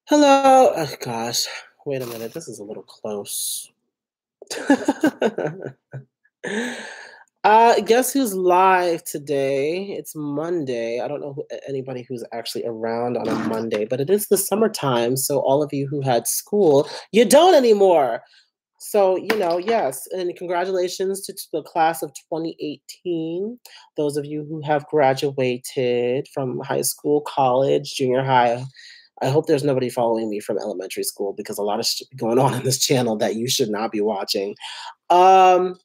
Hello. Oh, gosh. Wait a minute. This is a little close. Guess who's live today? It's Monday. I don't know anybody who's actually around on a Monday, but it is the summertime. So, all of you who had school, you don't anymore. So, yes. And congratulations to the class of 2018. Those of you who have graduated from high school, college, junior high. I hope there's nobody following me from elementary school because a lot of shit going on this channel that you should not be watching. Um,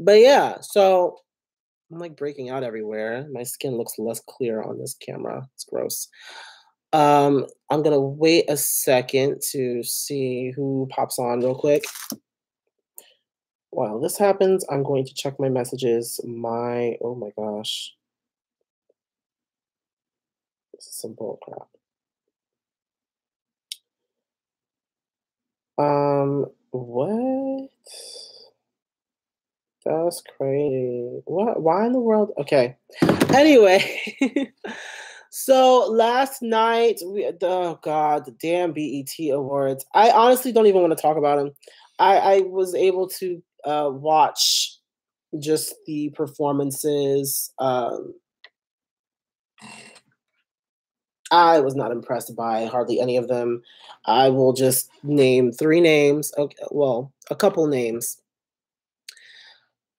but yeah, so I'm like breaking out everywhere. My skin looks less clear on this camera. It's gross. I'm gonna wait a second to see who pops on real quick. While this happens, I'm going to check my messages. Oh my gosh, this is some bull crap. What? That's crazy. What? Why in the world? Okay. Anyway, so last night, oh God, the damn BET Awards. I honestly don't even want to talk about them. I was able to watch just the performances. I was not impressed by hardly any of them. I will just name three names. Okay, well, a couple names.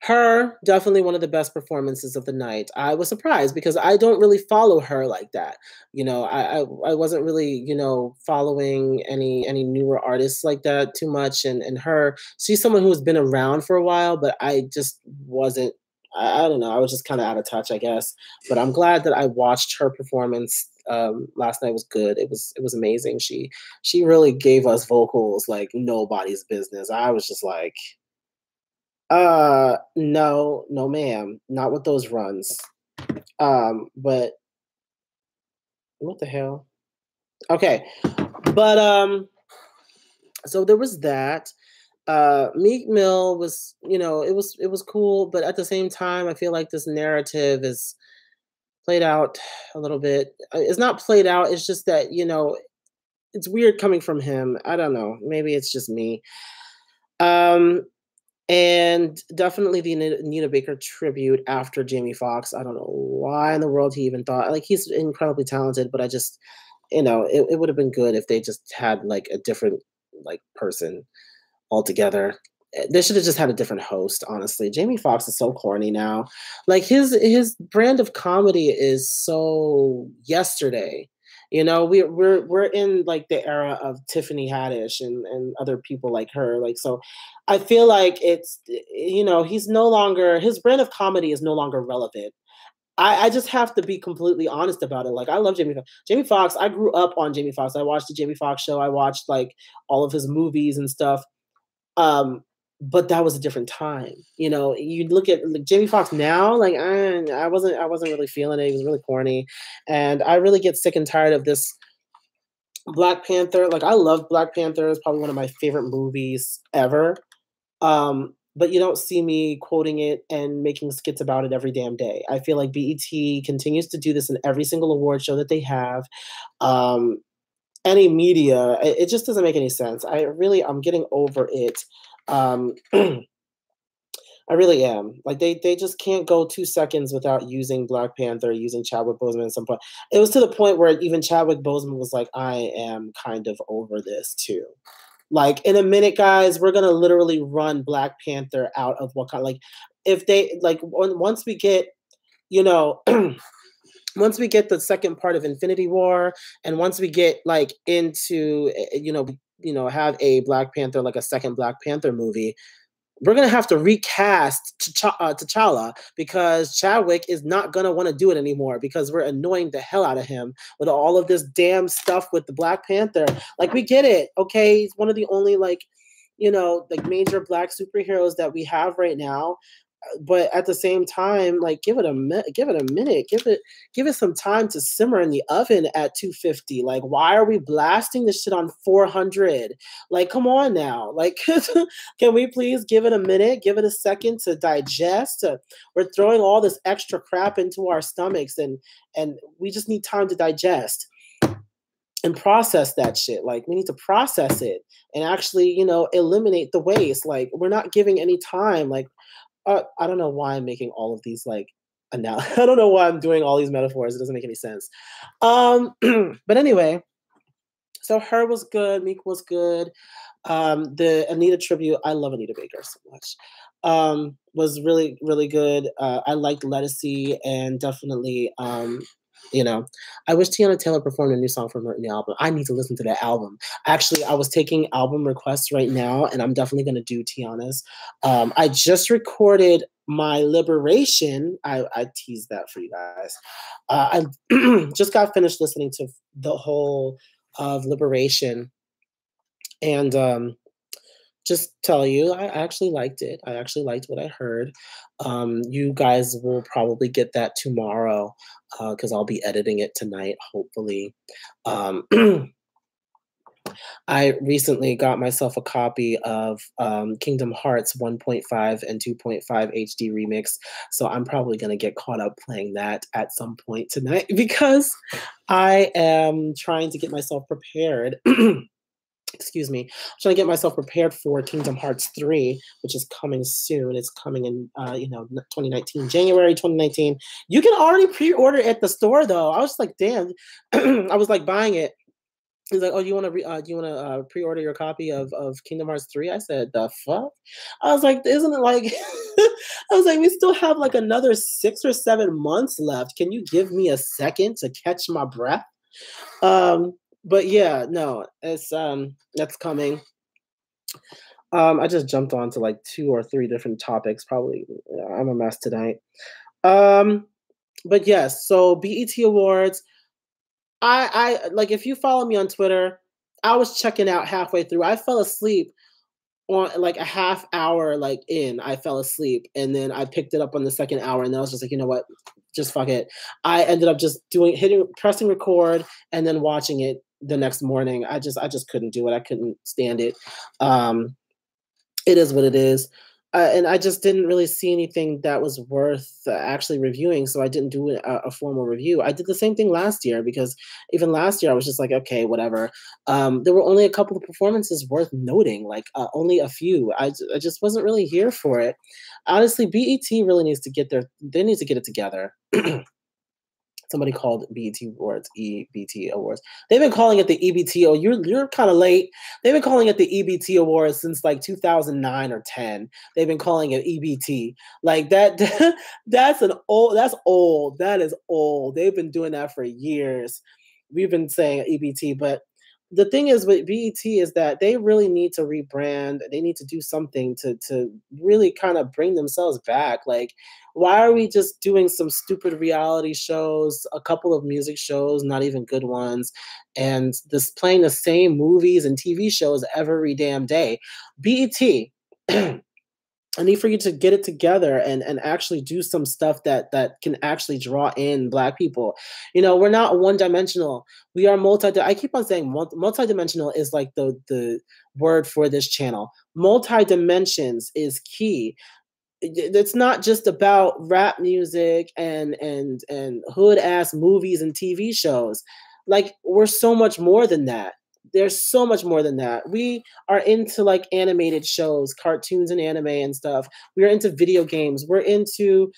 Her, definitely one of the best performances of the night. I was surprised because I don't really follow her like that. I wasn't really, following any newer artists like that too much. And her, she's someone who's been around for a while, but I just wasn't. I don't know. I was just kind of out of touch, I guess. But I'm glad that I watched her performance. Last night was good. It was amazing. She really gave us vocals like nobody's business. I was just like, no, no, ma'am, not with those runs. But what the hell? Okay, but so there was that. Meek Mill was, it was cool, but at the same time, I feel like this narrative is played out a little bit. It's not played out. It's just that it's weird coming from him. I don't know. Maybe it's just me. Um, And definitely the Nina Baker tribute after Jamie Foxx. I don't know why in the world he even thought like he's incredibly talented, but I just, it would have been good if they just had like a different like person altogether. They should have just had a different host, honestly. Jamie Foxx is so corny now. Like his brand of comedy is so yesterday. We're in like the era of Tiffany Haddish and other people like her. Like so I feel like he's no longer his brand of comedy is no longer relevant. I just have to be completely honest about it. Like I love Jamie Foxx. Jamie Foxx, I grew up on Jamie Foxx. I watched the Jamie Foxx show. I watched like all of his movies and stuff. Um, but that was a different time. You look at like, Jamie Foxx now, like I wasn't really feeling it. He was really corny, and I really get sick and tired of this Black Panther. Like I love Black Panther. It's probably one of my favorite movies ever. But you don't see me quoting it and making skits about it every damn day. I feel like BET continues to do this in every single award show that they have. Um, any media, it just doesn't make any sense. I'm getting over it. I really am. Like they just can't go 2 seconds without using Black Panther, using Chadwick Boseman at some point. It was to the point where even Chadwick Boseman was like, I am kind of over this too. Like in a minute, guys, we're gonna literally run Black Panther out of Wakanda. Like if they like once we get, you know, once we get the second part of Infinity War, and once we get like into have a Black Panther, like a second Black Panther movie, we're gonna have to recast T'Challa because Chadwick is not gonna want to do it anymore because we're annoying the hell out of him with all of this damn stuff with the Black Panther. Like we get it, okay? He's one of the only like like major Black superheroes that we have right now, but at the same time, like give it a minute, give it some time to simmer in the oven at 250. Like, why are we blasting this shit on 400? Like, come on now. Like, can we please give it a minute, give it a second to digest? We're throwing all this extra crap into our stomachs, and we just need time to digest. and process that shit. Like, we need to process it and actually, eliminate the waste. Like, we're not giving any time. Like, I don't know why I'm making all of these like now. I don't know why I'm doing all these metaphors. It doesn't make any sense. But anyway, so her was good. Meek was good. The Anita tribute, I love Anita Baker so much. Was really, really good. I liked Lettucey and definitely, I wish Tiana Taylor performed a new song from her new album. I need to listen to that album. Actually, I was taking album requests right now, and I'm definitely going to do Tiana's. I just recorded my Liberation. I teased that for you guys. I just got finished listening to the whole of Liberation, and just tell you, I actually liked it. I actually liked what I heard. You guys will probably get that tomorrow because I'll be editing it tonight, hopefully. Um, I recently got myself a copy of Kingdom Hearts 1.5 and 2.5 HD remix, so I'm probably going to get caught up playing that at some point tonight because I am trying to get myself prepared. Excuse me. I'm trying to get myself prepared for Kingdom Hearts 3, which is coming soon. It's coming in, 2019, January 2019. You can already pre-order at the store, though. I was like, damn. I was like buying it. He's like, "Oh, do you want to pre-order your copy of Kingdom Hearts 3?" I said, "The fuck?" I was like, "Isn't it like?" I was like, "We still have like another 6 or 7 months left. Can you give me a second to catch my breath?" But yeah, no, it's that's coming. I just jumped onto like 2 or 3 different topics. Probably, I'm a mess tonight. Um, but yes, so BET Awards. I like if you follow me on Twitter, I was checking out halfway through. I fell asleep on like a half hour like in. I fell asleep and then I picked it up on the second hour and then I was just like, you know what? Just fuck it. I ended up just pressing record and then watching it the next morning. I just couldn't do it. I couldn't stand it. It is what it is. And I just didn't really see anything that was worth actually reviewing, so I didn't do a formal review. I did the same thing last year because even last year I was just like, okay, whatever. There were only a couple of performances worth noting, like only a few. I just wasn't really here for it. Honestly, BET really needs to they need to get it together. Somebody called BET Awards EBT Awards. They've been calling it the EBT. Oh, you're kind of late. They've been calling it the EBT Awards since like 2009 or 10. They've been calling it EBT. Like that. That's old. That's old. That is old. They've been doing that for years. We've been saying EBT, but the thing is with BET is that they really need to rebrand. They need to do something to really kind of bring themselves back. Like, why are we just doing some stupid reality shows, a couple of music shows, not even good ones, and this playing the same movies and TV shows every damn day? BET. I need for you to get it together and actually do some stuff that can actually draw in Black people. We're not one dimensional. We are multi. I keep on saying multi-dimensional is like the word for this channel. Multi dimensions is key. It's not just about rap music and hood ass movies and TV shows. Like, we're so much more than that. There's so much more than that. We are into like animated shows, cartoons and anime and stuff. We're into video games. We're into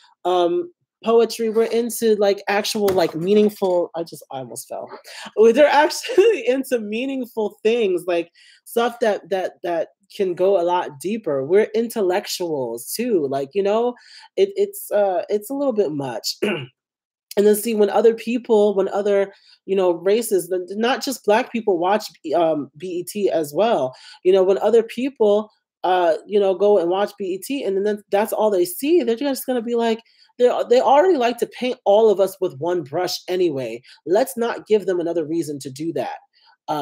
poetry. We're into like actual like meaningful. I almost fell. They're actually into meaningful things, like stuff that can go a lot deeper. We're intellectuals too. Like, it's a little bit much. And then see when other races, not just Black people watch BET as well. When other people go and watch BET and then that's all they see, they're just gonna be like, they already like to paint all of us with one brush anyway. Let's not give them another reason to do that.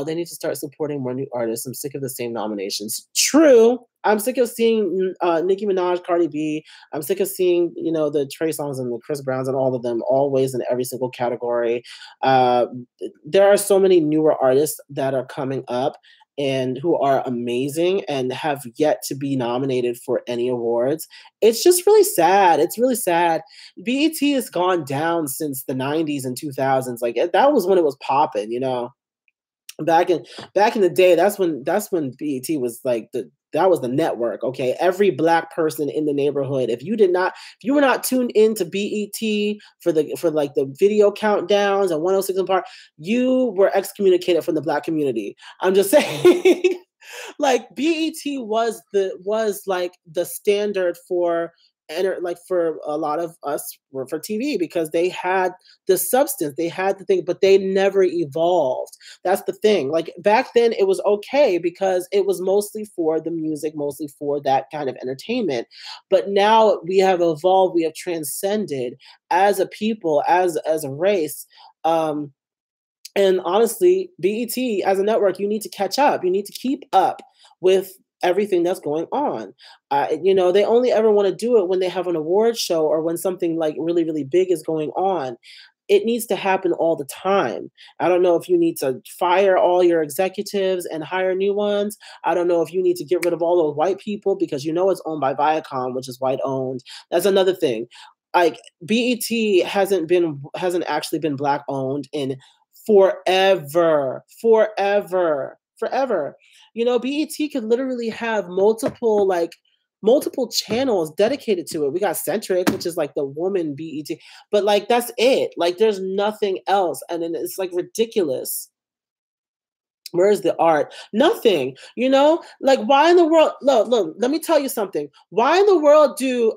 They need to start supporting more new artists. I'm sick of the same nominations. True. I'm sick of seeing Nicki Minaj, Cardi B. I'm sick of seeing, the Trey Songz and the Chris Browns and all of them always in every single category. There are so many newer artists that are coming up and who are amazing and have yet to be nominated for any awards. It's just really sad. It's really sad. BET has gone down since the 90s and 2000s. Like, that was when it was popping. Back in back in the day, that's when BET was like that was the network. Okay, every black person in the neighborhood, if you were not tuned into BET for like the video countdowns and 106 in Park, you were excommunicated from the black community. I'm just saying. Like BET was like the standard for like for a lot of us for TV because they had the substance, they had the thing, but they never evolved. That's the thing. Like back then it was okay because it was mostly for the music, mostly for that kind of entertainment. But now we have evolved, we have transcended as a people, as a race. Um, and honestly, BET as a network, you need to catch up. You need to keep up with everything that's going on. They only ever want to do it when they have an award show or when something like really, really big is going on. It needs to happen all the time. I don't know if you need to fire all your executives and hire new ones. I don't know if you need to get rid of all those white people because you know it's owned by Viacom, which is white owned. That's another thing. Like BET hasn't actually been black owned in forever, forever, forever. BET could literally have multiple channels dedicated to it. We got Centric, which is like the woman BET, but like that's it. Like there's nothing else, and then it's like ridiculous. Where's the art? Nothing. Like why in the world? Look. Let me tell you something. Why in the world do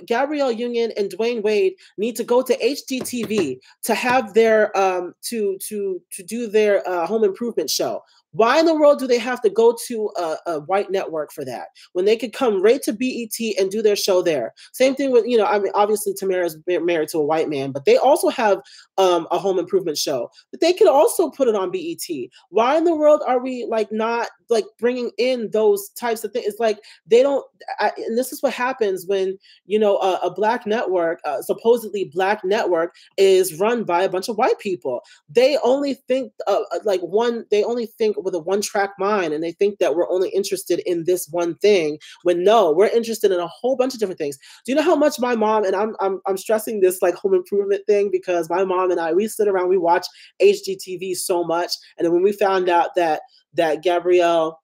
Gabrielle Union and Dwayne Wade need to go to HGTV to have their to do their home improvement show? Why in the world do they have to go to a white network for that when they could come right to BET and do their show there? Same thing with I mean, obviously Tamara's married to a white man, but they also have a home improvement show, but they could also put it on BET. Why in the world are we like not like bringing in those types of things? It's like they don't. And this is what happens when a black network, supposedly black network, is run by a bunch of white people. They only think like one. They only think with a one-track mind, and they think that we're only interested in this one thing. When no, we're interested in a whole bunch of different things. Do you know how much my mom and I'm stressing this like home improvement thing because my mom and I, we sit around, we watch HGTV so much, and then when we found out that Gabrielle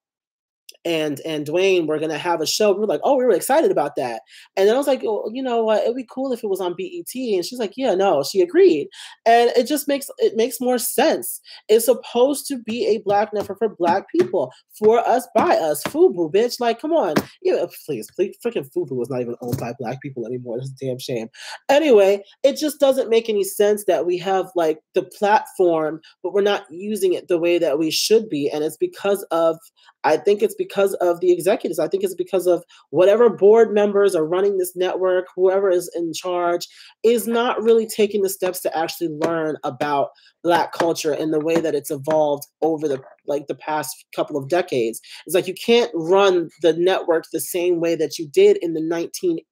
and Dwayne were gonna have a show. We were like, oh, we were excited about that. And then I was like, oh, you know what? It'd be cool if it was on BET. And she's like, yeah, no, she agreed. And it makes more sense. It's supposed to be a black network for black people, for us, by us. FUBU, bitch. Like, come on. Please, freaking FUBU is not even owned by black people anymore. It's a damn shame. Anyway, it just doesn't make any sense that we have like the platform, but we're not using it the way that we should be. And it's because of I think it's because of the executives. I think it's because of whatever board members are running this network, whoever is in charge, is not really taking the steps to actually learn about Black culture and the way that it's evolved over the past couple of decades. It's like you can't run the network the same way that you did in the 1980s,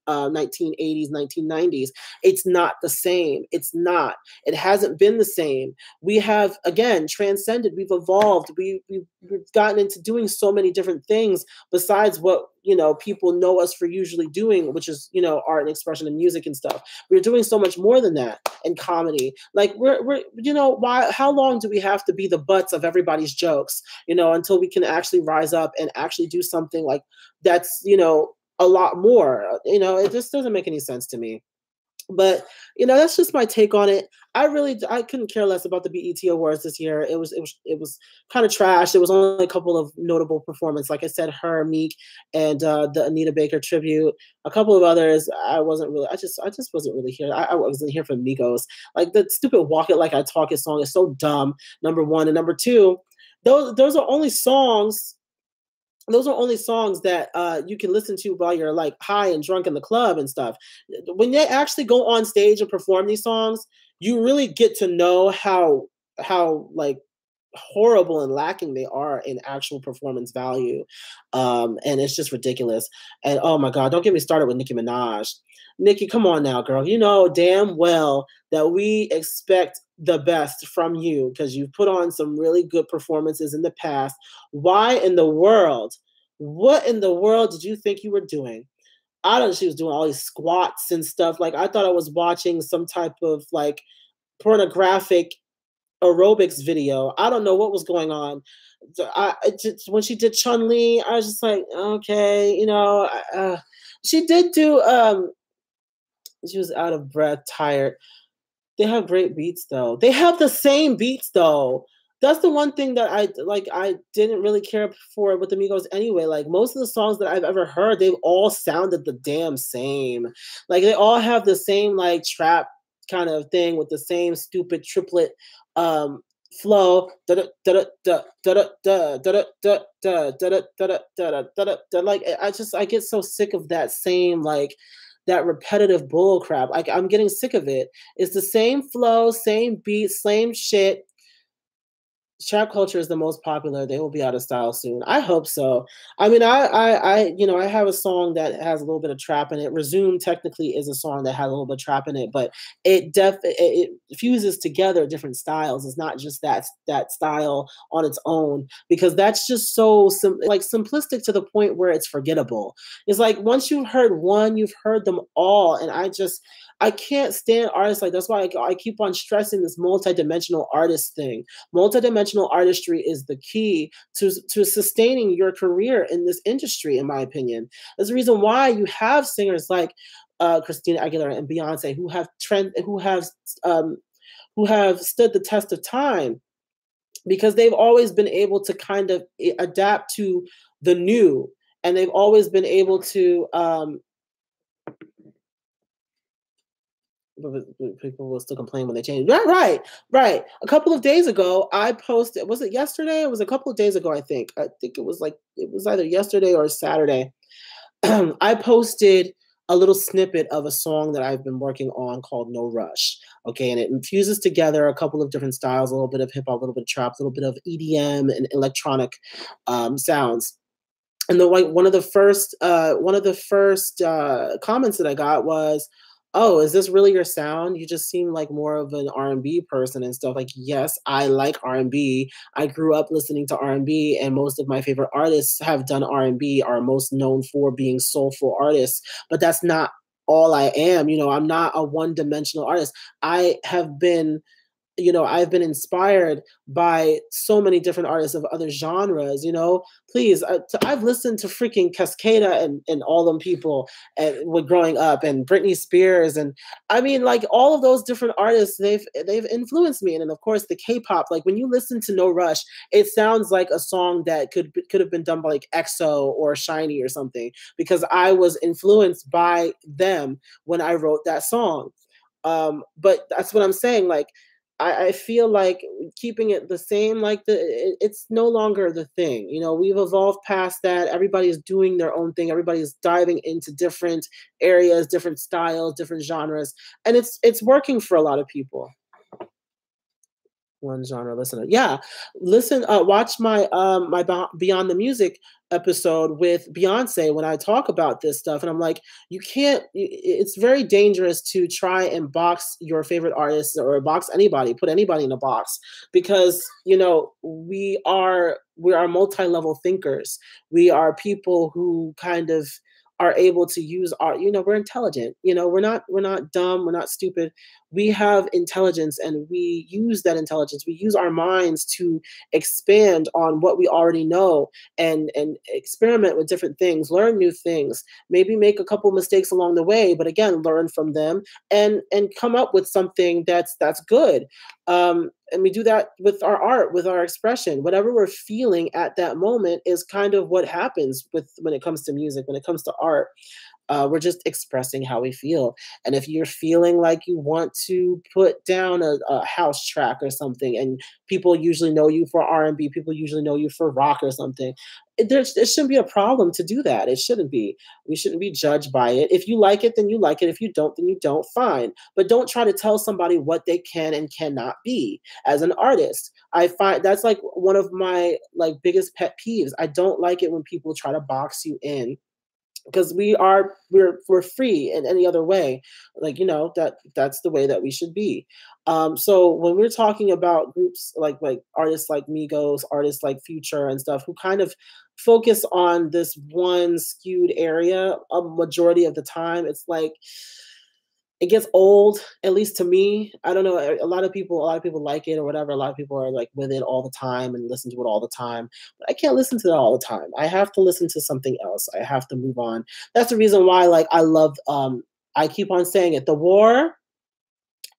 1990s. It's not the same. It's not. It hasn't been the same. We have, again, transcended. We've evolved. We've gotten into doing so many different things besides what people know us for usually doing, which is art and expression and music and stuff. We're doing so much more than that in comedy. Like we're why? How long do we have to be the butts of everybody's jokes? Until we can actually rise up and actually do something like that's a lot more. It just doesn't make any sense to me. But that's just my take on it. I couldn't care less about the BET Awards this year. It was kind of trash. There was only a couple of notable performances, like I said, her, Meek, and the Anita Baker tribute. A couple of others, I wasn't really. I just wasn't really here. I wasn't here for Migos. Like the stupid "Walk It Like I Talk It" song is so dumb. Number one, and number two, those are only songs that you can listen to while you're like high and drunk in the club and stuff. When they actually go on stage and perform these songs, you really get to know how like horrible and lacking they are in actual performance value. And it's just ridiculous. And oh my God, don't get me started with Nicki Minaj. Nicki, come on now, girl. You know damn well that we expect the best from you because you've put on some really good performances in the past. Why in the world? What in the world did you think you were doing? I don't know. She was doing all these squats and stuff. Like I thought I was watching some type of like pornographic aerobics video. I don't know what was going on. When she did Chun Li, I was just like, okay, she did do. She was out of breath, tired. They have great beats though. They have the same beats though. That's the one thing that I like. I didn't really care for with the Migos anyway. Like most of the songs that I've ever heard, they've all sounded the damn same. Like they all have the same like trap kind of thing with the same stupid triplet um flow. Like I get so sick of that same like that repetitive bull crap. Like I'm getting sick of it. It's the same flow, same beat, same shit. Trap culture is the most popular. They will be out of style soon. I hope so. I mean, I have a song that has a little bit of trap in it. Resume technically is a song that has a little bit of trap in it, but it fuses together different styles. It's not just that style on its own because that's just so like simplistic to the point where it's forgettable. It's like once you've heard one, you've heard them all, and I can't stand artists like that's why I keep on stressing this multidimensional artist thing. Multidimensional artistry is the key to sustaining your career in this industry, in my opinion. There's a reason why you have singers like Christina Aguilera and Beyonce who have stood the test of time because they've always been able to kind of adapt to the new, and they've always been able to people will still complain when they change. Right. A couple of days ago, I posted. Was it yesterday? It was a couple of days ago. I think it was either yesterday or Saturday. I posted a little snippet of a song that I've been working on called No Rush. Okay, and it infuses together a couple of different styles, a little bit of hip hop, a little bit of trap, a little bit of EDM and electronic sounds. And one of the first comments that I got was, "Oh, is this really your sound? You just seem like more of an R&B person and stuff." Like, yes, I like R&B. I grew up listening to R&B, and most of my favorite artists have done R&B, are most known for being soulful artists. But that's not all I am. I'm not a one-dimensional artist. I have been I've been inspired by so many different artists of other genres. Please, I've listened to freaking Cascada and all them people and when growing up, and Britney Spears, and I mean, like all of those different artists, they've influenced me. And of course, the K-pop. Like when you listen to No Rush, it sounds like a song that could have been done by like EXO or Shiny or something, because I was influenced by them when I wrote that song. But that's what I'm saying. Like I feel like keeping it the same, like it's no longer the thing. We've evolved past that. Everybody's doing their own thing. Everybody's diving into different areas, different styles, different genres, and it's working for a lot of people. One genre listener. Yeah. Listen, watch my Beyond the Music episode with Beyonce when I talk about this stuff. And I'm like, you can't, it's very dangerous to try and box your favorite artists or box anybody, put anybody in a box, because, we are multi-level thinkers. We are people who kind of are able to use our, we're intelligent. We're not dumb, we're not stupid. We have intelligence, and we use that intelligence. We use our minds to expand on what we already know, and experiment with different things, learn new things, maybe make a couple mistakes along the way, but again, learn from them and come up with something that's good. And we do that with our art, with our expression. Whatever we're feeling at that moment is kind of what happens when it comes to music, when it comes to art. We're just expressing how we feel. And if you're feeling like you want to put down a house track or something, and people usually know you for R&B, people usually know you for rock or something, it shouldn't be a problem to do that. It shouldn't be. We shouldn't be judged by it. If you like it, then you like it. If you don't, then you don't. Fine. But don't try to tell somebody what they can and cannot be as an artist. I find that's like one of my like biggest pet peeves. I don't like it when people try to box you in, because we're free in any other way. Like that's the way that we should be. So when we're talking about groups like artists like Migos, artists like Future and stuff, who kind of focus on this one skewed area a majority of the time, it's like it gets old, at least to me. I don't know. A lot of people like it or whatever. A lot of people are like with it all the time and listen to it all the time. But I can't listen to that all the time. I have to listen to something else. I have to move on. That's the reason why like I love I keep on saying it. The War,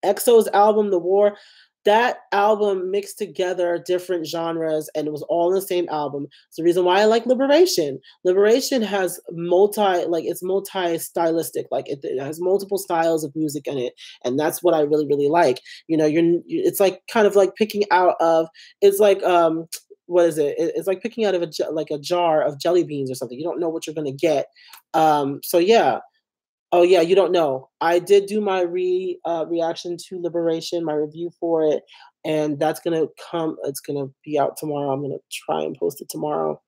EXO's album, The War, that album mixed together different genres and it was all in the same album. It's the reason why I like Liberation. Liberation has it's multi-stylistic. Like it has multiple styles of music in it. And that's what I really, really like. You know, it's like kind of like picking out of, it's like, what is it? It's like picking out of like a jar of jelly beans or something. You don't know what you're going to get. So yeah, oh yeah, you don't know. I did do my reaction to Liberation, my review for it, and that's gonna come. It's gonna be out tomorrow. I'm gonna try and post it tomorrow.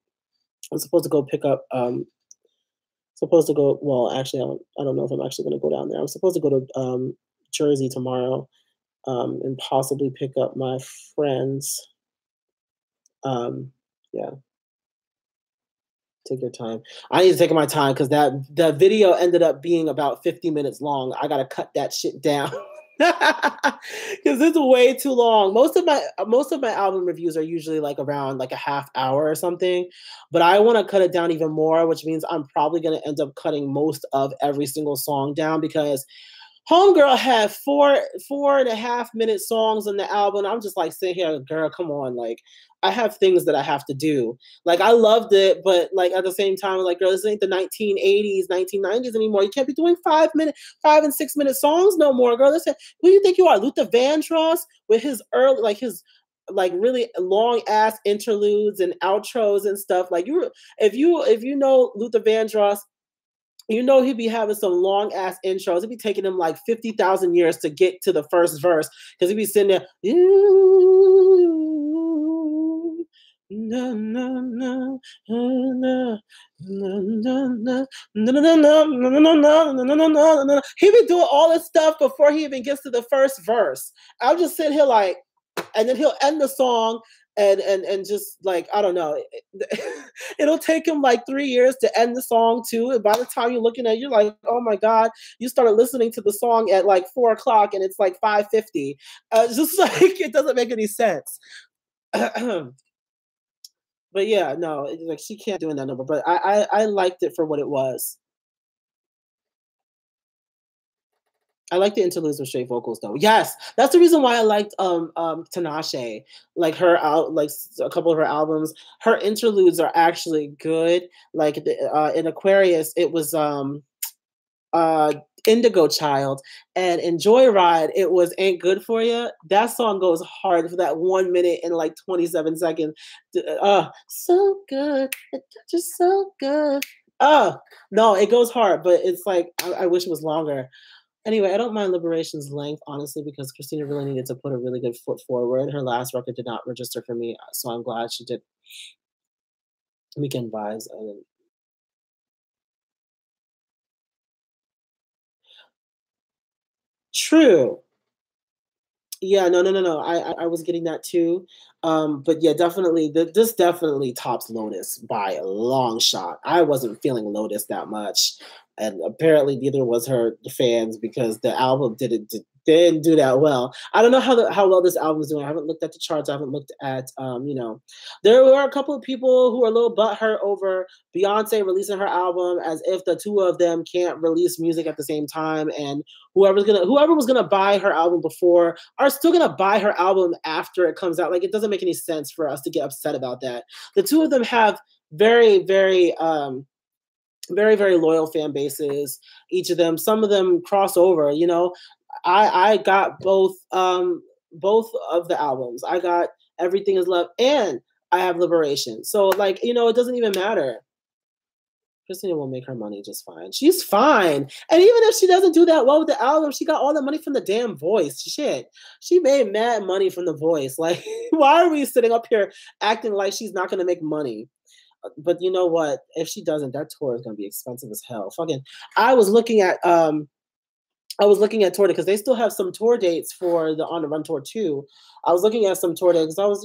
I'm supposed to go pick up. Supposed to go. Well, actually, I don't know if I'm actually gonna go down there. I'm supposed to go to Jersey tomorrow, and possibly pick up my friends. Yeah, take your time. I need to take my time because that video ended up being about 50 minutes long. I gotta cut that shit down. Because it's way too long. Most of my album reviews are usually like around like a half hour or something, but I want to cut it down even more, which means I'm probably going to end up cutting most of every single song down because Homegirl had four and a half minute songs on the album. I'm just like sitting here, girl, come on. Like, I have things that I have to do. Like, I loved it, but like at the same time, like, girl, this ain't the 1980s, 1990s anymore. You can't be doing 5 and 6 minute songs no more, girl. Listen, who do you think you are? Luther Vandross with his early, like his like really long ass interludes and outros and stuff. Like if you know Luther Vandross, you know he'd be having some long ass intros. It'd be taking him like 50,000 years to get to the first verse because he'd be sitting there. No, no, no, no, no, no, no, no, no, no, no, no, no, no, no, no, no, no. He be doing all this stuff before he even gets to the first verse. I'm just sitting here like, and then he'll end the song and just like I don't know, it'll take him like 3 years to end the song too. And by the time you're looking at it, you're like, oh my god, you started listening to the song at like 4 o'clock and it's like 5:50. It's just like it doesn't make any sense. But yeah, no, like she can't do that number. But I liked it for what it was. I like the interludes with straight vocals though. Yes, that's the reason why I liked Tinashe. Like her out like a couple of her albums. Her interludes are actually good. Like in Aquarius, it was uh Indigo Child, and in Joyride, it was Ain't Good For You. That song goes hard for that 1 minute and like 27 seconds. So good, it touches so good. No, it goes hard, but it's like I wish it was longer. Anyway, I don't mind Liberation's length, honestly, because Christina really needed to put a really good foot forward. Her last record did not register for me, so I'm glad she did. Weekend Vibes. True. Yeah, no, no, no, no. I was getting that too. But yeah, definitely this definitely tops Lotus by a long shot. I wasn't feeling Lotus that much. And apparently neither was her fans because the album didn't do that well. I don't know how well this album is doing. I haven't looked at the charts. I haven't looked at there were a couple of people who were a little butthurt over Beyonce releasing her album as if the two of them can't release music at the same time, and whoever was gonna buy her album before are still gonna buy her album after it comes out. Like it doesn't make any sense for us to get upset about that. The two of them have very, very very, very loyal fan bases, each of them. Some of them cross over, you know. I got both of the albums. I got Everything Is Love and I have Liberation. So like, you know, it doesn't even matter. Christina will make her money just fine. She's fine. And even if she doesn't do that well with the album, she got all the money from the damn Voice. Shit. She made mad money from the Voice. Like, why are we sitting up here acting like she's not going to make money? But you know what? If she doesn't, that tour is going to be expensive as hell. Fucking, I was looking at tour because they still have some tour dates for the On the Run tour too. I was looking at some tour dates. I was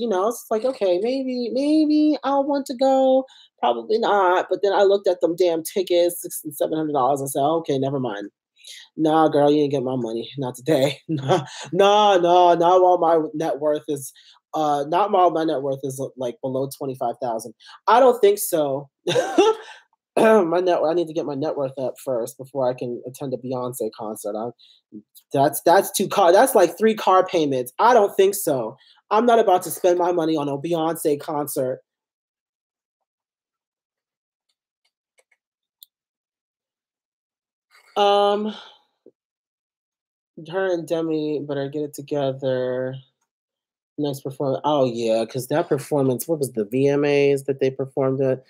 like, okay, maybe I'll want to go. Probably not. But then I looked at them damn tickets, $600 and $700. I said, okay, never mind. Nah, girl, you didn't get my money. Not today. Nah, nah, nah, not while my net worth is not while my net worth is like below 25,000. I don't think so. I need to get my net worth up first before I can attend a Beyonce concert. That's that's like 3 car payments. I don't think so. I'm not about to spend my money on a Beyonce concert. Um, her and Demi better get it together. Next performance. Oh yeah, because that performance, what was the VMAs that they performed at?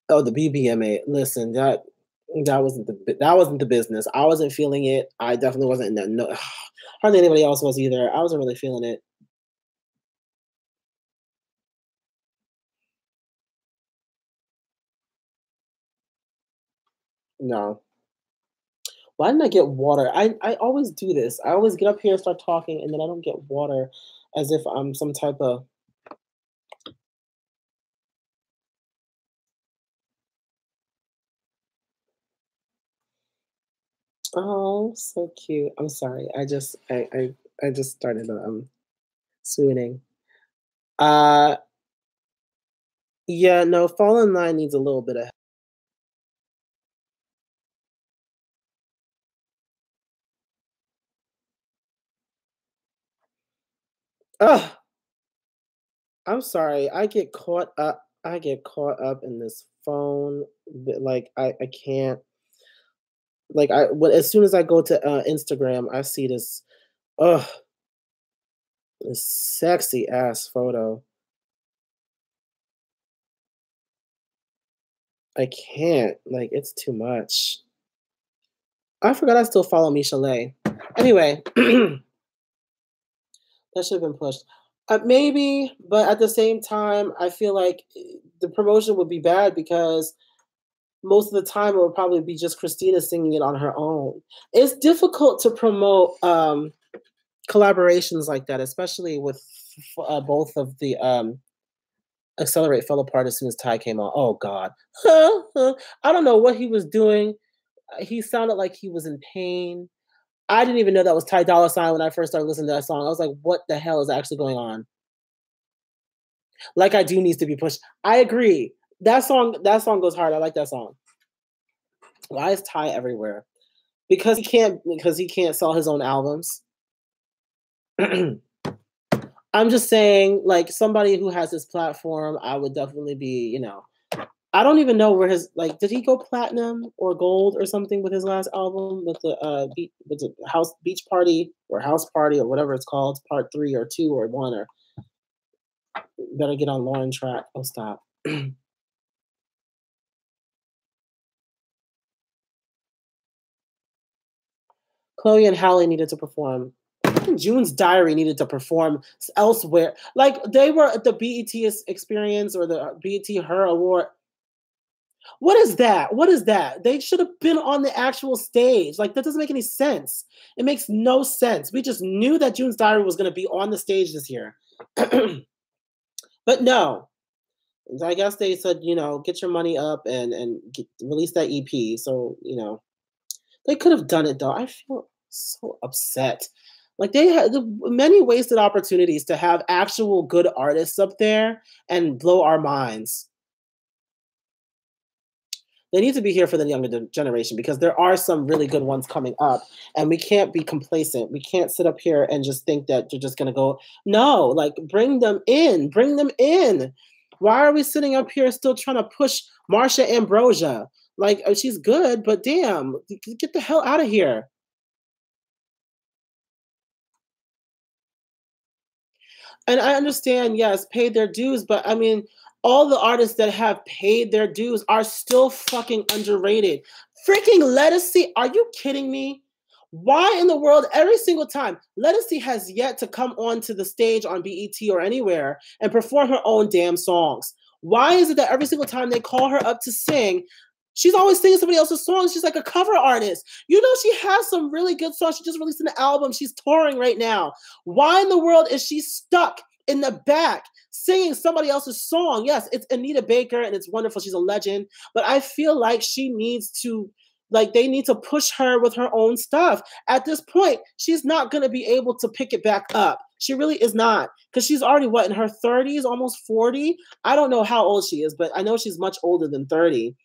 Oh, the BBMA. Listen, that wasn't the business. I wasn't feeling it. I definitely wasn't in that. No, hardly anybody else was either. I wasn't really feeling it. No. Why didn't I get water? I always do this. I always get up here and start talking, and then I don't get water, as if I'm some type of. Oh, so cute. I'm sorry. I just started swooning. Uh, yeah, no, Fall in Line needs a little bit of. Ugh, I'm sorry. I get caught up in this phone. Like I can't. Like as soon as I go to Instagram, I see ugh, this sexy ass photo. I can't. Like it's too much. I forgot I still follow Michelle. Anyway, that should have been pushed. Maybe, but at the same time, I feel like the promotion would be bad because most of the time it would probably be just Christina singing it on her own. It's difficult to promote collaborations like that, especially with both of the Accelerate fell apart as soon as Ty came on. Oh God, I don't know what he was doing. He sounded like he was in pain. I didn't even know that was Ty Dolla Sign when I first started listening to that song. I was like, what the hell is actually going on? Like I do needs to be pushed. I agree. That song goes hard. I like that song. Why is Ty everywhere? Because he can't sell his own albums. I'm just saying, like somebody who has this platform, I would definitely be, I don't even know where did he go platinum or gold or something with his last album with the house beach party or house party or whatever it's called, part 3 or 2 or 1 or better get on Lauren track. Oh stop. Chloe and Halle needed to perform. June's Diary needed to perform elsewhere. Like they were at the BET experience or the BET Her Award. What is that? What is that? They should have been on the actual stage. Like that doesn't make any sense. It makes no sense. We just knew that June's Diary was going to be on the stage this year. But no. I guess they said, get your money up and release that EP. So, they could have done it though. I feel so upset. Like they had many wasted opportunities to have actual good artists up there and blow our minds. They need to be here for the younger generation because there are some really good ones coming up, and we can't be complacent. We can't sit up here and just think that they're just going to go. No, like bring them in, bring them in. Why are we sitting up here still trying to push Marsha Ambrosia? Like she's good, but damn, get the hell out of here. And I understand, yes, paid their dues, but I mean, all the artists that have paid their dues are still fucking underrated. Freaking Lettucey, are you kidding me? Why in the world, every single time, Lettucey has yet to come onto the stage on BET or anywhere and perform her own damn songs? Why is it that every single time they call her up to sing, she's always singing somebody else's songs? She's like a cover artist. She has some really good songs. She just released an album. She's touring right now. Why in the world is she stuck in the back singing somebody else's song? Yes, it's Anita Baker and it's wonderful. She's a legend. But I feel like she needs to Like they need to push her with her own stuff. At this point, she's not going to be able to pick it back up. She really is not, because she's already what, in her 30s, almost 40. I don't know how old she is, but I know she's much older than 30.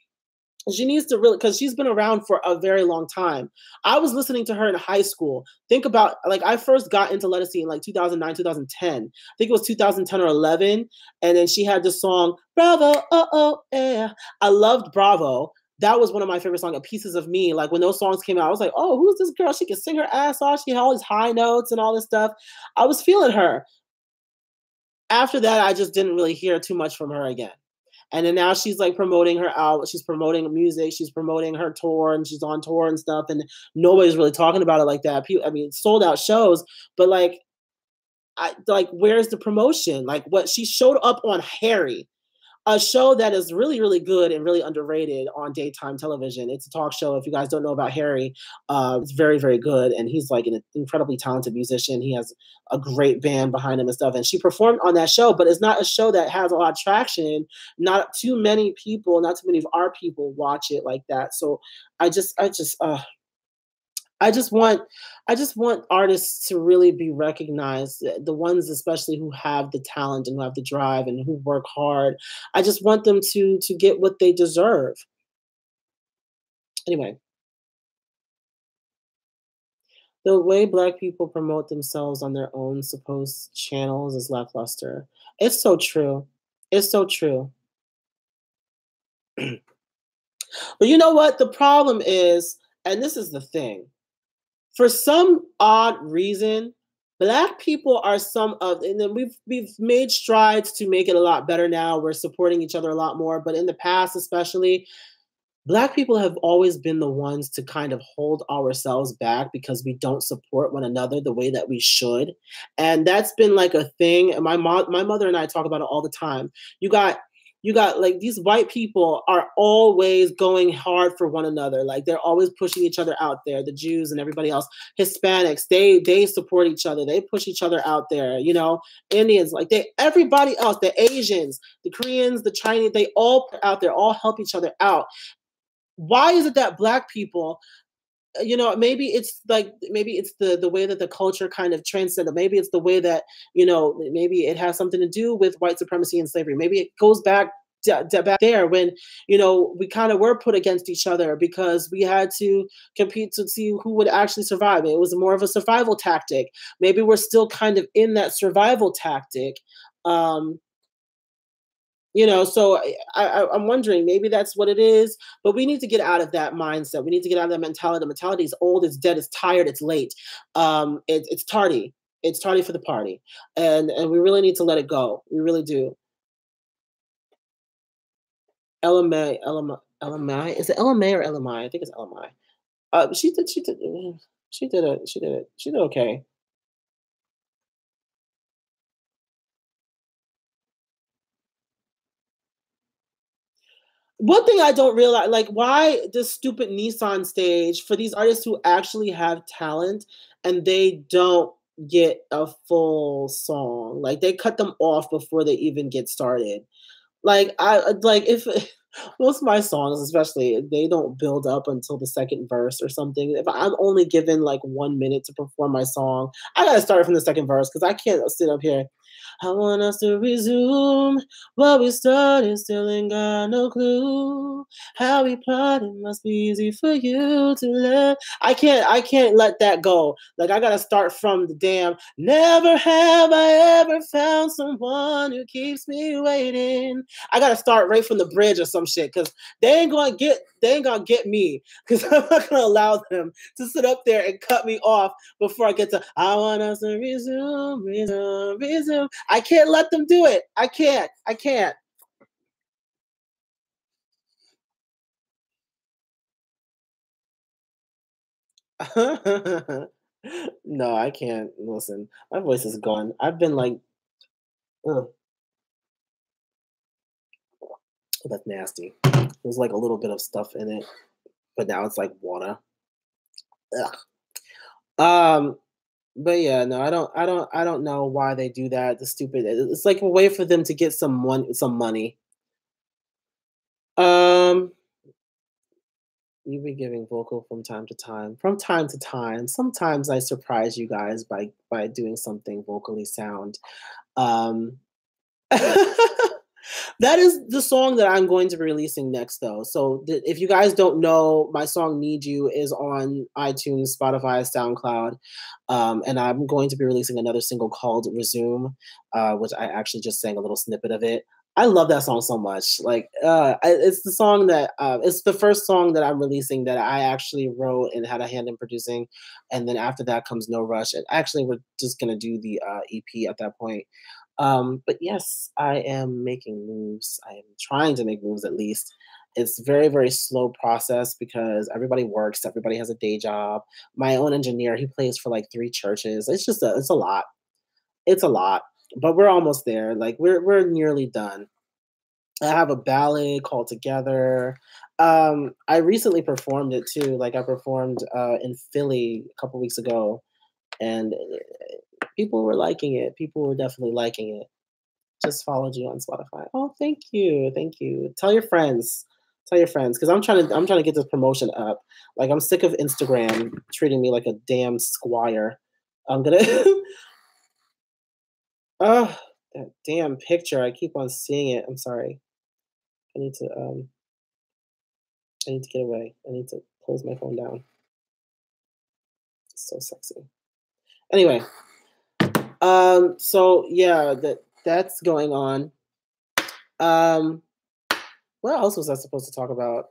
She needs to really, because she's been around for a very long time. I was listening to her in high school. Think about, like, I first got into Lettucey in like 2009, 2010. I think it was 2010 or 11. And then she had this song, Bravo, oh, oh, yeah. I loved Bravo. That was one of my favorite songs, Pieces of Me. Like when those songs came out, I was like, oh, who's this girl? She can sing her ass off. She had all these high notes and all this stuff. I was feeling her. After that, I just didn't really hear too much from her again. And then now she's like promoting her out. She's promoting music. She's promoting her tour, and she's on tour and stuff. And nobody's really talking about it like that. People, I mean, sold out shows, but like, where's the promotion? Like, what she showed up on Harry, a show that is really, really good and really underrated on daytime television. It's a talk show. If you guys don't know about Harry, it's very, very good. And he's like an incredibly talented musician. He has a great band behind him and stuff. And she performed on that show, but it's not a show that has a lot of traction. Not too many people, not too many of our people watch it like that. So I just want artists to really be recognized, the ones especially who have the talent and who have the drive and who work hard. I just want them to get what they deserve. Anyway, the way black people promote themselves on their own supposed channels is lackluster. It's so true. It's so true. But you know what? The problem is, and this is the thing, for some odd reason, black people are some of, and then we've made strides to make it a lot better now. We're supporting each other a lot more, but in the past, especially, black people have always been the ones to kind of hold ourselves back because we don't support one another the way that we should. And that's been like a thing. And my mother and I talk about it all the time. You got like these white people are always going hard for one another. Like they're always pushing each other out there. The Jews and everybody else, Hispanics, they support each other. They push each other out there. You know, Indians, like everybody else, the Asians, the Koreans, the Chinese, they all put out there, all help each other out. Why is it that black people, maybe it's the way that the culture kind of transcended. Maybe it's the way that, maybe it has something to do with white supremacy and slavery. Maybe it goes back back there when, we kind of were put against each other because we had to compete to see who would actually survive. It was more of a survival tactic. Maybe we're still kind of in that survival tactic. Um, so I'm wondering, maybe that's what it is, but we need to get out of that mindset. We need to get out of that mentality. The mentality is old, it's dead, it's tired, it's late. It's tardy. It's tardy for the party. And we really need to let it go. We really do. LMA, LMI. Is it LMA or LMI? I think it's LMI. She did okay. One thing I don't realize, like, why this stupid Nissan stage for these artists who actually have talent and they don't get a full song? Like, they cut them off before they even get started. Like, like if most of my songs, especially, they don't build up until the second verse or something. If I'm only given like 1 minute to perform my song, I gotta start from the second verse because I can't sit up here. I want us to resume what we started, still ain't got no clue. How we plotted must be easy for you to let. I can't let that go. Like I gotta start from the damn. Never have I ever found someone who keeps me waiting. I gotta start right from the bridge or some shit because they ain't gonna get me because I'm not gonna allow them to sit up there and cut me off before I get to I want us to resume, resume, resume. I can't let them do it. I can't. I can't. No, I can't. Listen, my voice is gone. I've been like, ugh, that's nasty. There's like a little bit of stuff in it, but now it's like water. Ugh. Um, but yeah, no, I don't know why they do that. The stupid. It's like a way for them to get some money. Um, You be giving vocal from time to time. From time to time. Sometimes I surprise you guys by doing something vocally sound. Um That is the song that I'm going to be releasing next, though. So if you guys don't know, my song "Need You" is on iTunes, Spotify, SoundCloud, and I'm going to be releasing another single called "Resume," which I actually just sang a little snippet of it. I love that song so much. Like, it's the song that it's the first song that I'm releasing that I actually wrote and had a hand in producing, and then after that comes "No Rush." And actually, we're just gonna do the EP at that point. But yes, I am making moves. I am trying to make moves at least. It's very, very slow process because everybody works, everybody has a day job. My own engineer, he plays for like three churches. It's a lot. It's a lot. But we're almost there. Like we're nearly done. I have a ballad called Together. I recently performed it too. Like I performed in Philly a couple weeks ago and people were liking it. People were definitely liking it. Just followed you on Spotify. Oh, thank you, thank you. Tell your friends. Tell your friends, because I'm trying to get this promotion up. Like I'm sick of Instagram treating me like a damn squire. I'm gonna oh that damn picture. I keep on seeing it. I'm sorry. I need to I need to get away. I need to close my phone down. It's so sexy. Anyway, so yeah, that's going on. Um What else was I supposed to talk about?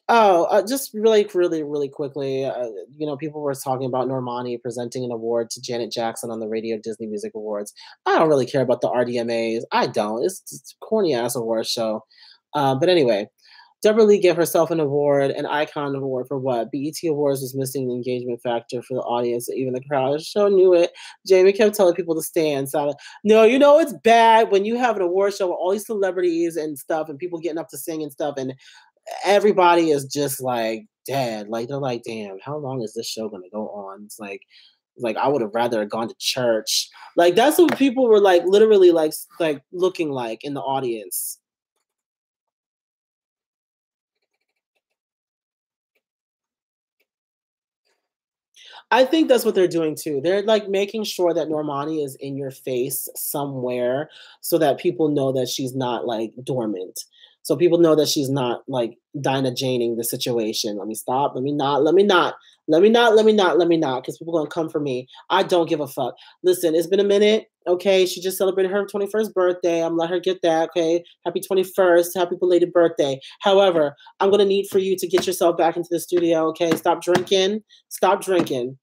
Oh, just really quickly. People were talking about Normani presenting an award to Janet Jackson on the Radio Disney Music Awards. I don't really care about the RDMAs. I don't. It's just a corny ass award show. But anyway, Deborah Lee gave herself an award, an icon award for what? BET Awards was missing the engagement factor for the audience, even the crowd. The show knew it. Jamie kept telling people to stand. So, no, it's bad when you have an award show with all these celebrities and stuff, and people getting up to sing and stuff, and everybody is just like dead. Like they're like, damn, how long is this show gonna go on? It's like I would have rather gone to church. Like that's what people were like, literally like looking like in the audience. I think that's what they're doing too. They're like making sure that Normani is in your face somewhere so that people know that she's not like dormant. So people know that she's not like Dinah Janing the situation. Let me stop. Let me not. Let me not. Let me not. Let me not. Let me not. Because people gonna come for me. I don't give a fuck. Listen, it's been a minute. Okay, she just celebrated her 21st birthday. I'm let her get that. Okay, happy 21st. Happy belated birthday. However, I'm gonna need for you to get yourself back into the studio. Okay, stop drinking. Stop drinking.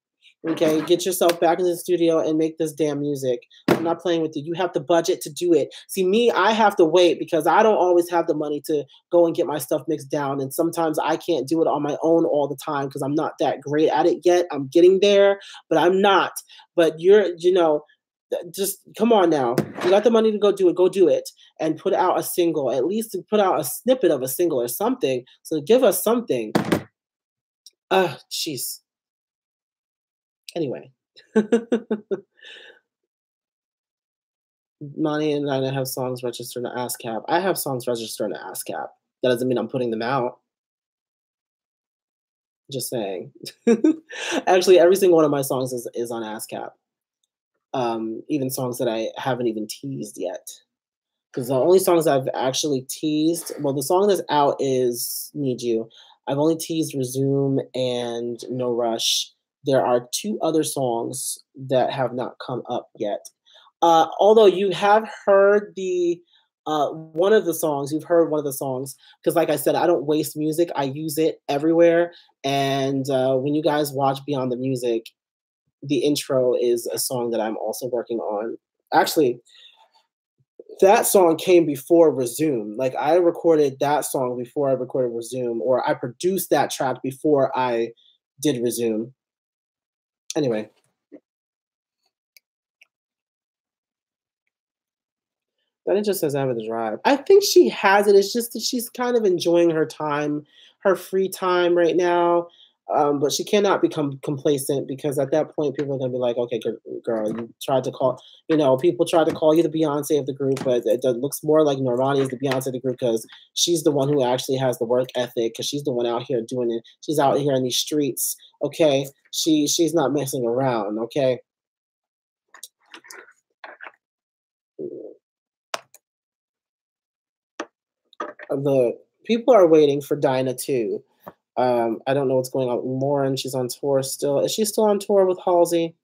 Okay, get yourself back into the studio and make this damn music. I'm not playing with you. You have the budget to do it. See, me, I have to wait because I don't always have the money to go and get my stuff mixed down. And sometimes I can't do it on my own all the time because I'm not that great at it yet. I'm getting there, but I'm not. But just come on now. You got the money to go do it and put out a single, at least to put out a snippet of a single or something. So give us something. Jeez. Anyway. Money and I have songs registered in ASCAP. I have songs registered in ASCAP. That doesn't mean I'm putting them out. Just saying. Actually, every single one of my songs is on ASCAP. Even songs that I haven't even teased yet. Because the only songs I've actually teased, well, the song that's out is Need You. I've only teased Resume and No Rush. There are two other songs that have not come up yet. Although you have heard one of the songs, you've heard one of the songs, because like I said, I don't waste music. I use it everywhere. And when you guys watch Beyond the Music, the intro is a song that I'm also working on. Actually, that song came before Resume. Like I recorded that song before I recorded Resume, or I produced that track before I did Resume. Anyway, then it just says I have the drive. I think she has it. It's just that she's kind of enjoying her time, her free time right now. But she cannot become complacent because at that point people are gonna be like, okay, girl, you tried to call, people tried to call you the Beyonce of the group, but it looks more like Normani is the Beyonce of the group because she's the one who actually has the work ethic because she's the one out here doing it. She's out here in these streets. Okay, she's not messing around. Okay. The people are waiting for Dinah too. I don't know what's going on. Lauren, she's on tour still. Is she still on tour with Halsey?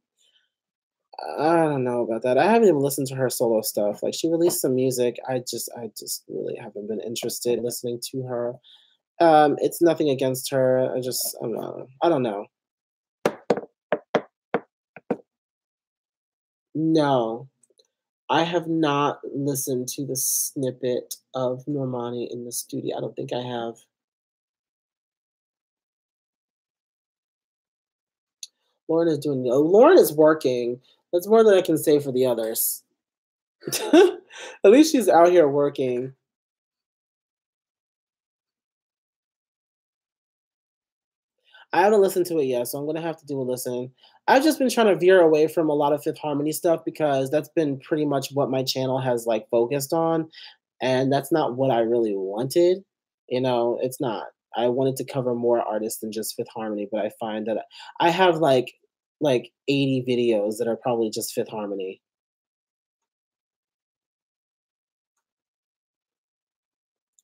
I don't know about that. I haven't even listened to her solo stuff. Like she released some music. I just really haven't been interested in listening to her. It's nothing against her. I don't know. No, I have not listened to the snippet of Normani in the studio. I don't think I have. Lauren is working. That's more than I can say for the others. At least she's out here working. I haven't listened to it yet, so I'm gonna have to do a listen. I've just been trying to veer away from a lot of Fifth Harmony stuff because that's been pretty much what my channel has like focused on, and that's not what I really wanted. It's not. I wanted to cover more artists than just Fifth Harmony, but I find that I have like 80 videos that are probably just Fifth Harmony.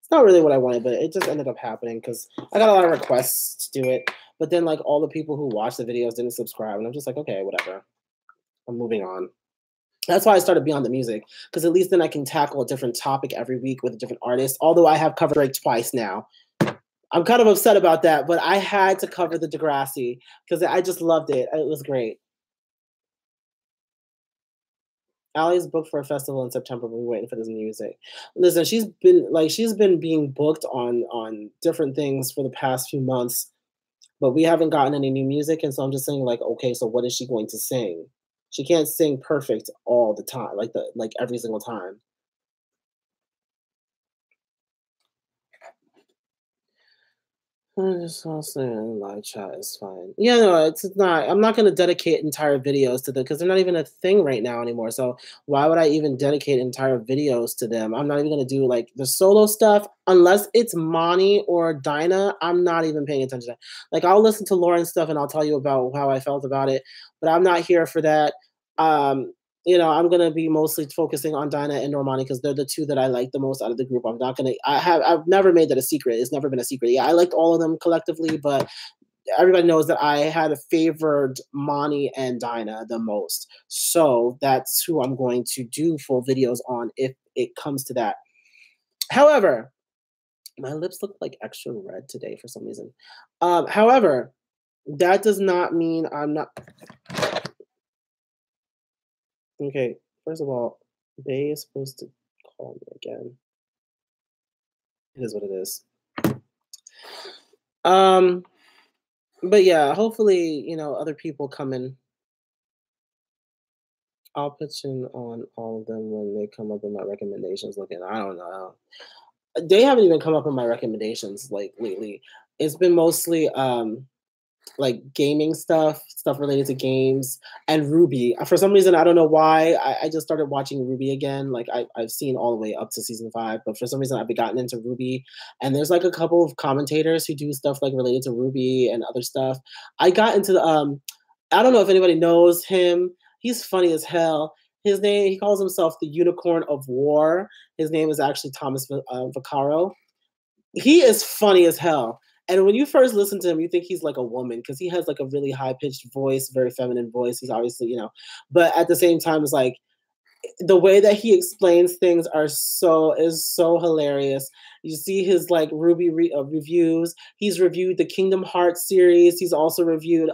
It's not really what I wanted, but it just ended up happening because I got a lot of requests to do it. But then, like, all the people who watched the videos didn't subscribe, and I'm just like, okay, whatever. I'm moving on. That's why I started Beyond the Music because at least then I can tackle a different topic every week with a different artist. Although I have covered Drake twice now, I'm kind of upset about that. But I had to cover the Degrassi because I just loved it. It was great. Allie's booked for a festival in September. We're waiting for this music. Listen, she's been being booked on different things for the past few months, but we haven't gotten any new music, and so I'm just saying like, okay, so what is she going to sing? She can't sing perfect all the time, like every single time. I just want to say live chat is fine. Yeah, no, it's not. I'm not going to dedicate entire videos to them because they're not even a thing right now anymore. So why would I even dedicate entire videos to them? I'm not even going to do like the solo stuff unless it's Monty or Dinah. I'm not even paying attention to that. Like I'll listen to Lauren's stuff and I'll tell you about how I felt about it, but I'm not here for that. Um, I'm gonna be mostly focusing on Dinah and Normani because they're the two that I like the most out of the group. I've never made that a secret. It's never been a secret. Yeah, I liked all of them collectively, but everybody knows that I had favored Moni and Dinah the most. So that's who I'm going to do full videos on if it comes to that. However, my lips look like extra red today for some reason. However, that does not mean I'm not. Okay, first of all, Bay is supposed to call me again. It is what it is. Um, but yeah, hopefully, other people come in. I'll pitch in on all of them when they come up with my recommendations. Looking, I don't know. They haven't even come up with my recommendations like lately. It's been mostly like gaming stuff related to games, and Ruby. For some reason, I don't know why. I just started watching Ruby again. Like I've seen all the way up to season 5, but for some reason I've gotten into Ruby. And there's like a couple of commentators who do stuff like related to Ruby and other stuff. I got into the I don't know if anybody knows him. He's funny as hell. He calls himself the Unicorn of War. His name is actually Thomas Vaccaro. He is funny as hell. And when you first listen to him, you think he's like a woman because he has like a really high pitched voice, very feminine voice. He's obviously, but at the same time, it's like the way that he explains things is so hilarious. You see his like Ruby reviews. He's reviewed the Kingdom Hearts series. He's also reviewed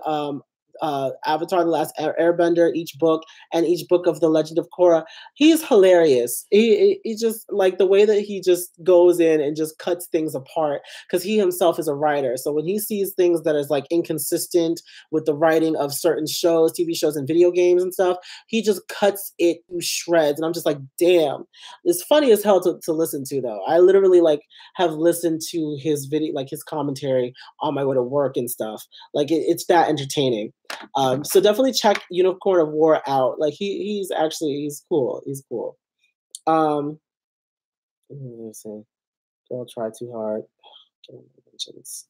Avatar: The Last Airbender, each book, and each book of The Legend of Korra. He's hilarious. He just like the way that he just goes in and just cuts things apart because he himself is a writer. So when he sees things that is like inconsistent with the writing of certain shows, TV shows, and video games and stuff, he just cuts it to shreds. And I'm just like, damn, it's funny as hell to listen to though. I literally like have listened to his video, like his commentary on my way to work and stuff. Like it's that entertaining. So definitely check Unicorn of War out. Like he's cool. He's cool. Um, let me see. Don't try too hard. Get on my mentions.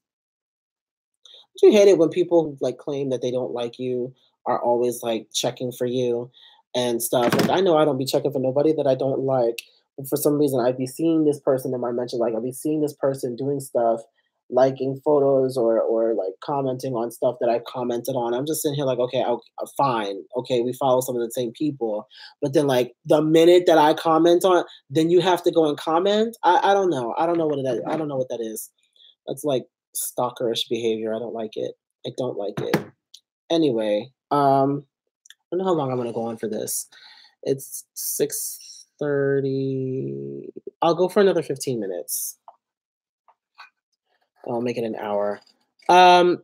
Do you hate it when people who like claim that they don't like you are always like checking for you and stuff? Like I know I don't be checking for nobody that I don't like, but for some reason I'd be seeing this person in my mention, like I'll be seeing this person doing stuff, liking photos or like commenting on stuff that I commented on. I'm just sitting here like, okay, fine, okay, we follow some of the same people, but then like the minute that I comment on, then you have to go and comment. I don't know. I don't know what it is. I don't know what that is. That's like stalkerish behavior. I don't like it. I don't like it. Anyway, I don't know how long I'm gonna go on for this. It's 6:30. I'll go for another 15 minutes. I'll make it an hour.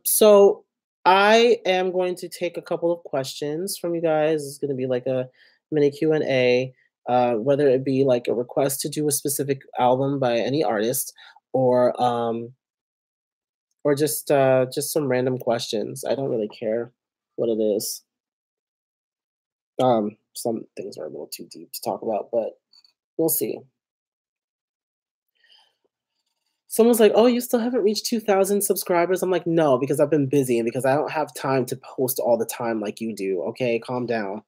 So I am going to take a couple of questions from you guys. It's gonna be like a mini Q&A, whether it be like a request to do a specific album by any artist or just some random questions. I don't really care what it is. Some things are a little too deep to talk about, but we'll see. Someone's like, "Oh, you still haven't reached 2,000 subscribers?" I'm like, "No, because I've been busy and because I don't have time to post all the time like you do. Okay, calm down."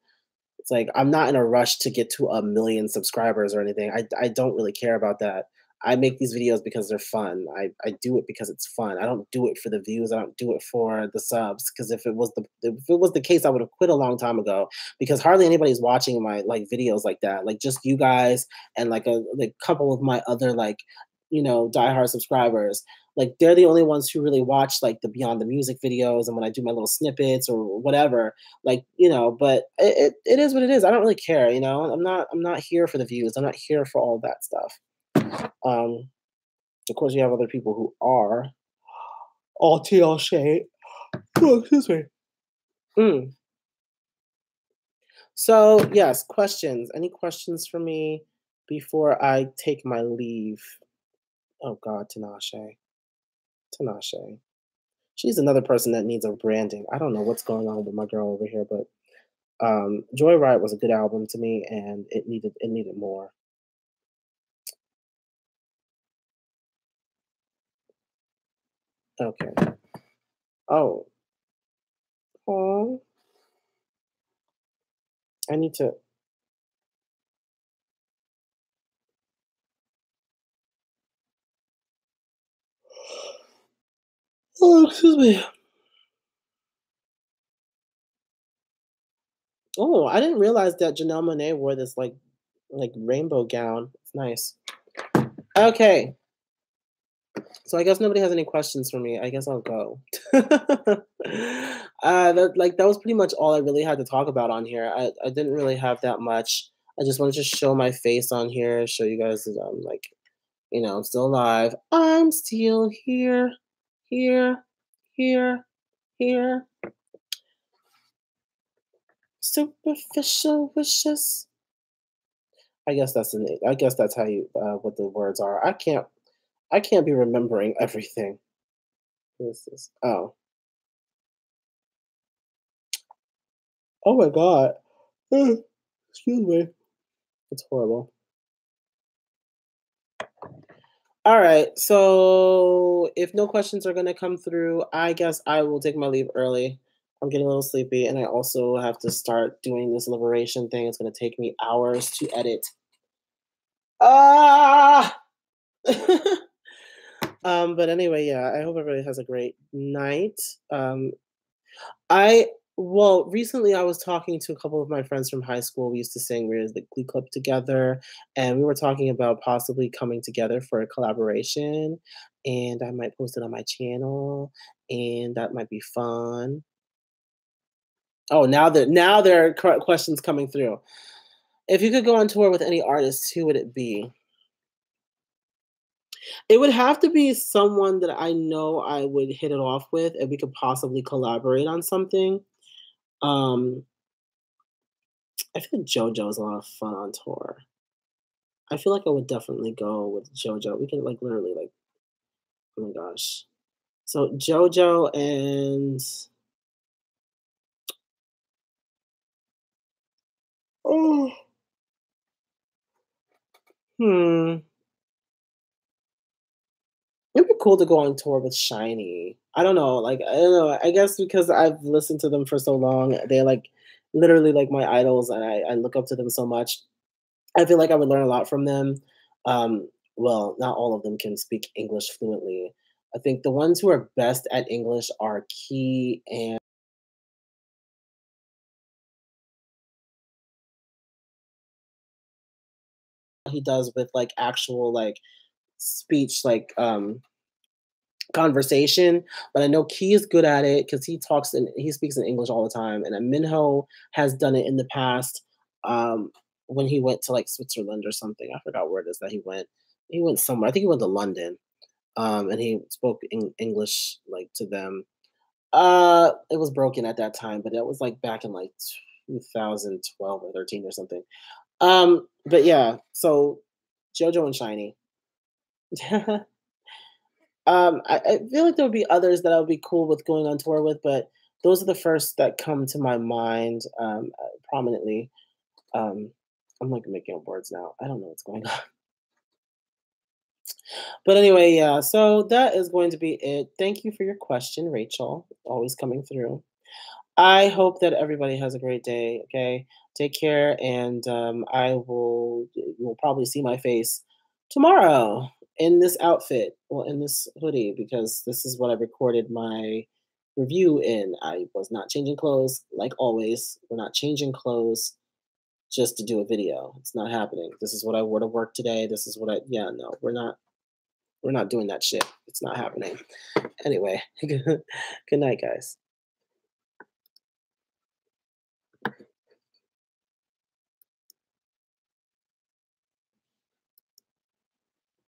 It's like I'm not in a rush to get to 1,000,000 subscribers or anything. I don't really care about that. I make these videos because they're fun. I do it because it's fun. I don't do it for the views. I don't do it for the subs. Because if it was the case, I would have quit a long time ago. Because hardly anybody's watching my like videos like that. Like just you guys and like a like couple of my other like diehard subscribers. Like they're the only ones who really watch like the Beyond the Music videos and when I do my little snippets or whatever, like but it is what it is. I don't really care. I'm not here for the views. I'm not here for all that stuff. um of course you have other people who are all TL shade. Oh, excuse me. Mm. So yes, questions. Any questions for me before I take my leave? Oh god, Tinashe. She's another person that needs a branding. I don't know what's going on with my girl over here, but Joyride was a good album to me, and it needed more. Okay. Oh, oh, I need to. Oh, excuse me. Oh, I didn't realize that Janelle Monae wore this like rainbow gown. It's nice. Okay, so I guess nobody has any questions for me. I guess I'll go. That was pretty much all I really had to talk about on here. I didn't really have that much. I just wanted to show my face on here, show you guys that I'm like, I'm still alive. I'm still here, here, here, here. Superficial wishes. I guess that's how you what the words are. I can't be remembering everything. What is this? Oh. Oh my god. Excuse me. It's horrible. All right. So if no questions are gonna come through, I guess I will take my leave early. I'm getting a little sleepy, and I also have to start doing this liberation thing. It's gonna take me hours to edit. Ah. But anyway, yeah, I hope everybody has a great night. I well, recently I was talking to a couple of my friends from high school. We used to sing, we were the Glee Club together, and we were talking about possibly coming together for a collaboration. And I might post it on my channel, and that might be fun. Oh, now there are questions coming through. If you could go on tour with any artist, who would it be? It would have to be someone that I know I would hit it off with, and we could possibly collaborate on something. Um, I feel like JoJo is a lot of fun on tour. I feel like I would definitely go with JoJo. We can like literally like, oh my gosh. So JoJo and oh, hmm. It'd be cool to go on tour with Shiny. I don't know, like, I don't know, I guess because I've listened to them for so long, they're, like, literally, like, my idols, and I look up to them so much. I feel like I would learn a lot from them. Well, not all of them can speak English fluently. I think the ones who are best at English are Key, and he does with, like, actual, like, speech, like, conversation, but I know Key is good at it because he speaks in English all the time, and Minho has done it in the past, when he went to, like, Switzerland or something. I forgot where it is that he went. He went somewhere. I think he went to London, and he spoke English, like, to them. It was broken at that time, but that was, like, back in, like, 2012 or 13 or something. But yeah, so JoJo and Shiny. I feel like there would be others that I would be cool with going on tour with, but those are the first that come to my mind, prominently. Um, I'm like making up words now. I don't know what's going on. But anyway, yeah, so that is going to be it. Thank you for your question, Rachel. Always coming through. I hope that everybody has a great day. Okay, take care, and you'll probably see my face tomorrow in this outfit, well, in this hoodie, because this is what I recorded my review in. I was not changing clothes, like always. We're not changing clothes just to do a video. It's not happening. This is what I wore to work today. This is what I. Yeah, no, we're not. We're not doing that shit. It's not happening. Anyway, good night, guys.